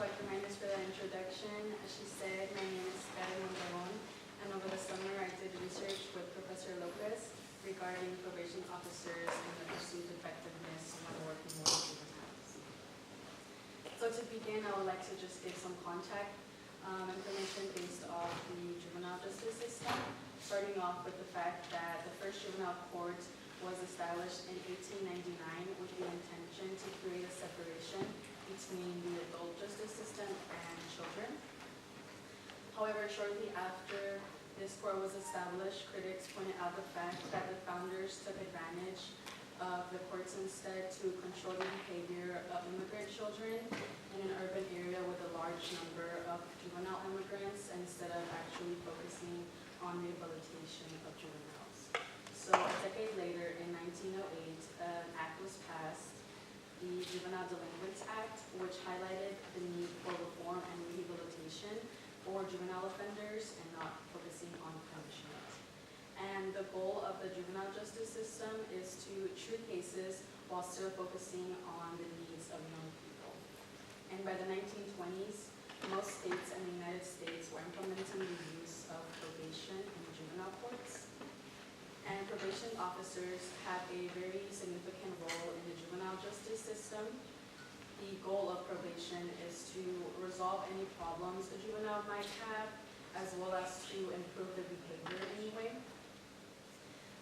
Dr. Magnus for that introduction. As she said, my name is Mondragon, and over the summer I did research with Professor Lopez regarding probation officers and the perceived effectiveness when working with juveniles. So to begin, I would like to just give some contact information based off the juvenile justice system, starting off with the fact that the first juvenile court was established in 1899 with the intention to create a separation between the adult justice system and children. However, shortly after this court was established, critics pointed out the fact that the founders took advantage of the courts instead to control the behavior of immigrant children in an urban area with a large number of juvenile immigrants instead of actually focusing on rehabilitation of juveniles. So a decade later, in 1908, an act was passed, the Juvenile Delinquents Act, which highlighted the need for reform and rehabilitation for juvenile offenders and not focusing on punishment. And the goal of the juvenile justice system is to treat cases while still focusing on the needs of young people. And by the 1920s, most states in the United States were implementing the use of probation in juvenile courts. And probation officers have a very significant role in the juvenile justice system. The goal of probation is to resolve any problems a juvenile might have, as well as to improve their behavior anyway.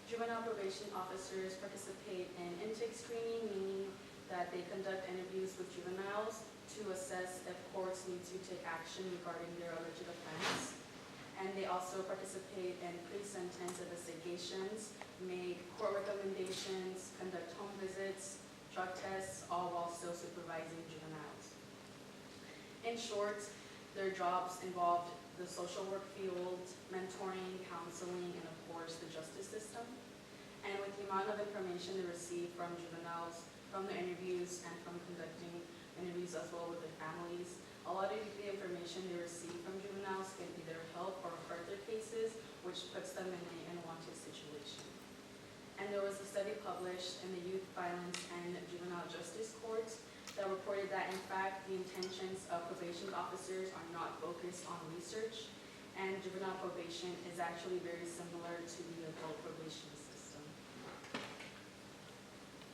Juvenile probation officers participate in intake screening, meaning that they conduct interviews with juveniles to assess if courts need to take action regarding their alleged offense. And they also participate in pre-sentence investigations, make court recommendations, conduct home visits, drug tests, all while still supervising juveniles. In short, their jobs involved the social work field, mentoring, counseling, and of course the justice system. And with the amount of information they receive from juveniles, from their interviews, and from conducting interviews as well with their families, a lot of the information they receive from juveniles can either help or hurt their cases, which puts them in an unwanted situation. And there was a study published in the Youth Violence and Juvenile Justice Court that reported that, in fact, the intentions of probation officers are not focused on research, and juvenile probation is actually very similar to the adult probation system.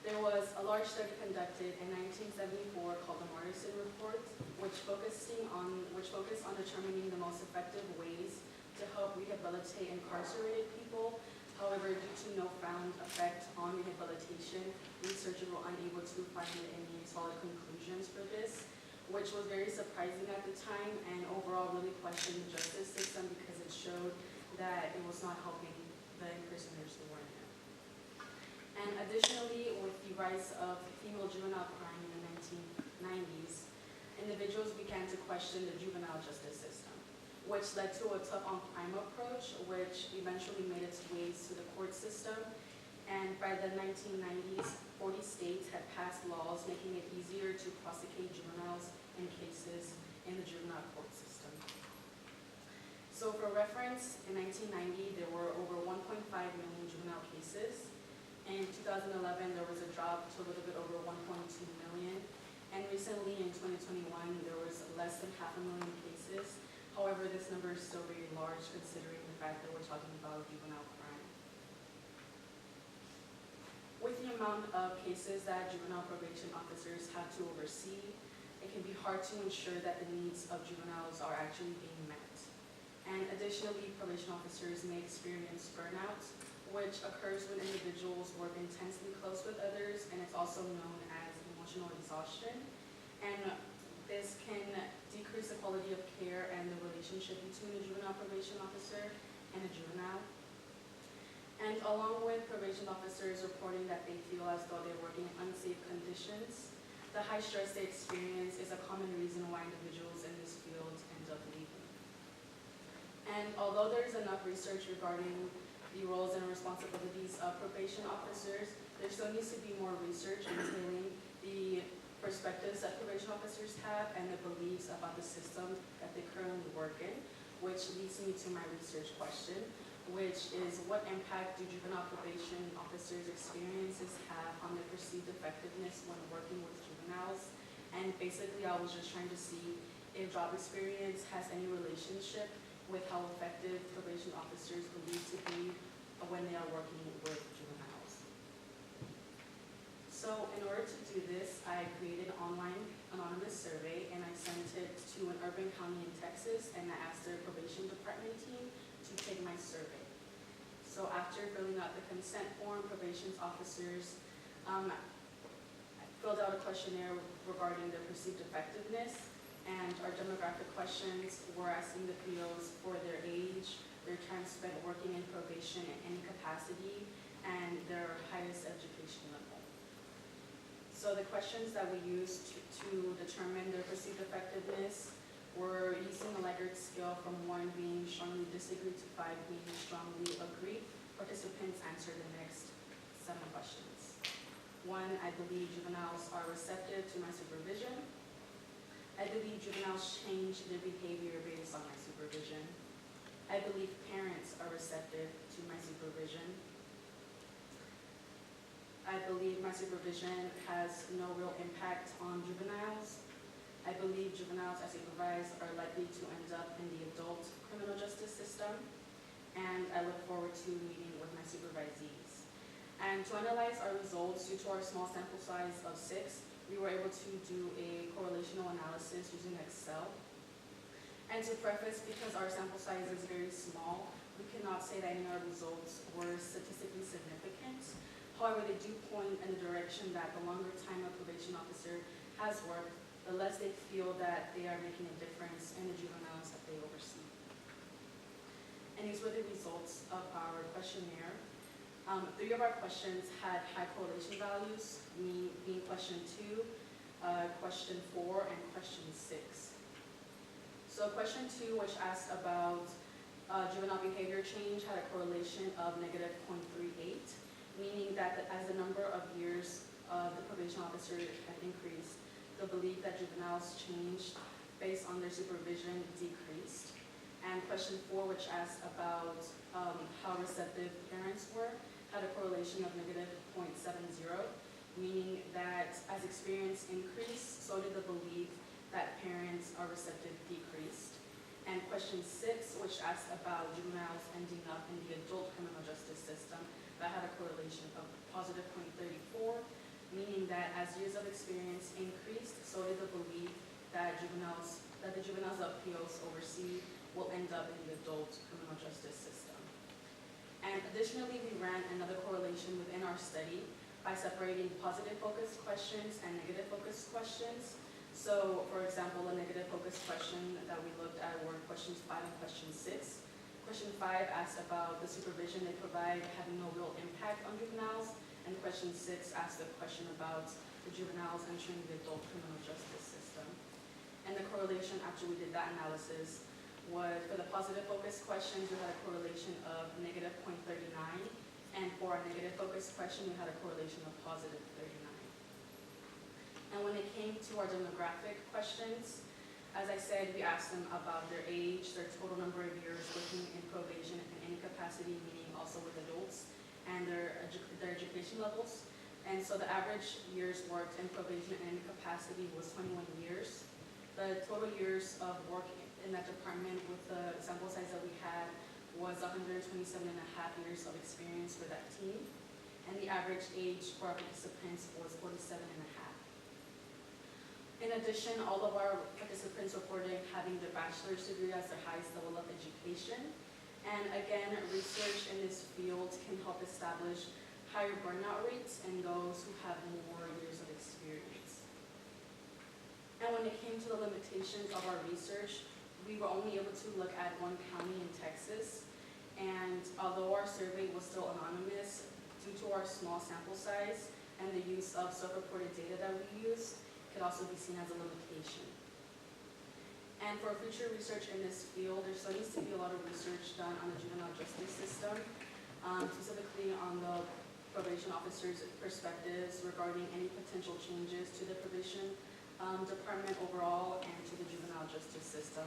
There was a large study conducted in 1974 called the Mondragon Report, which focused on determining the most effective ways to help rehabilitate incarcerated people. However, due to no found effect on rehabilitation, researchers were unable to find any solid conclusions for this, which was very surprising at the time and overall really questioned the justice system because it showed that it was not helping the prisoners who were in there. And additionally, with the rise of female juvenile crime in the 1990s, individuals began to question the juvenile justice system, which led to a tough-on-crime approach, which eventually made its ways to the court system. And by the 1990s, 40 states had passed laws making it easier to prosecute juveniles in cases in the juvenile court system. So for reference, in 1990, there were over 1.5 million juvenile cases. In 2011, there was a drop to a little bit over 1.2 million. And recently, in 2021, there was less than 500,000 cases. However, this number is still very large considering the fact that we're talking about juvenile crime. With the amount of cases that juvenile probation officers have to oversee, it can be hard to ensure that the needs of juveniles are actually being met. And additionally, probation officers may experience burnout, which occurs when individuals work intensely close with others, and it's also known as emotional exhaustion. And this can decrease the quality of care and the relationship between a juvenile probation officer and a juvenile. And along with probation officers reporting that they feel as though they're working in unsafe conditions, the high stress they experience is a common reason why individuals in this field end up leaving. And although there is enough research regarding the roles and responsibilities of probation officers, there still needs to be more research entailing the perspectives that probation officers have and the beliefs about the system that they currently work in, which leads me to my research question, which is what impact do juvenile probation officers' experiences have on their perceived effectiveness when working with juveniles, And basically, I was just trying to see if job experience has any relationship with how effective probation officers believe to be when they are working with juveniles. So in order to do this, I created an online anonymous survey, and I sent it to an urban county in Texas, and I asked their probation department team to take my survey. So after filling out the consent form, probation officers filled out a questionnaire regarding their perceived effectiveness, and our demographic questions were asking the POs for their age, their time spent working in probation in any capacity, and their highest education level. So the questions that we used to determine their perceived effectiveness were using a Likert scale from 1 being strongly disagree to 5 being strongly agree. Participants answered the next 7 questions. 1, I believe juveniles are receptive to my supervision. I believe juveniles change their behavior based on my supervision. I believe parents are receptive to my supervision. I believe my supervision has no real impact on juveniles. I believe juveniles I supervise are likely to end up in the adult criminal justice system. And I look forward to meeting with my supervisees. And to analyze our results, due to our small sample size of 6, we were able to do a correlational analysis using Excel. And to preface, because our sample size is very small, we cannot say that any of our results were statistically significant. However, they do point in the direction that the longer time a probation officer has worked, the less they feel that they are making a difference in the juveniles that they oversee. And these were the results of our questionnaire. 3 of our questions had high correlation values, being question 2, question 4, and question 6. So question 2, which asked about juvenile behavior change, had a correlation of negative 0.38, meaning that as the number of years the probation officer had increased, the belief that juveniles changed based on their supervision decreased. And question 4, which asked about how receptive parents were, had a correlation of negative 0.70, meaning that as experience increased, so did the belief that parents are receptive decreased. And question 6, which asked about juveniles ending up in the adult criminal justice system, that had a correlation of positive 0.34, meaning that as years of experience increased, so did the belief that the juveniles that POs oversee will end up in the adult criminal justice system. And additionally, we ran another correlation within our study by separating positive focused questions and negative focused questions. So, for example, a negative focused question that we looked at were questions 5 and question 6. Question 5 asked about the supervision they provide having no real impact on juveniles, and question 6 asked a question about the juveniles entering the adult criminal justice system. And the correlation after we did that analysis was, for the positive focus questions, we had a correlation of negative 0.39, and for our negative focus question, we had a correlation of positive 39. And when it came to our demographic questions, as I said, we asked them about their age, their total number of years working in probation in any capacity, meaning also with adults, and their education levels. And so the average years worked in probation in any capacity was 21 years. The total years of work in that department with the sample size that we had was 127.5 years of experience for that team. And the average age for our participants was 47.5. In addition, all of our participants reported having their bachelor's degree as their highest level of education. And again, research in this field can help establish higher burnout rates in those who have more years of experience. And when it came to the limitations of our research, we were only able to look at 1 county in Texas. And although our survey was still anonymous, due to our small sample size and the use of self-reported data that we use, could also be seen as a limitation. And for future research in this field, there still needs to be a lot of research done on the juvenile justice system, specifically on the probation officers' perspectives regarding any potential changes to the probation department overall and to the juvenile justice system.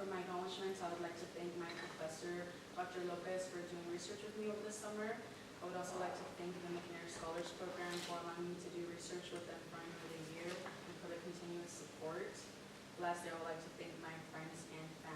For my acknowledgments, I would like to thank my professor, Dr. Lopez, for doing research with me over the summer. I would also like to thank the McNair Scholars Program for allowing me to do research with them for another year and for their continuous support. Lastly, I would like to thank my friends and family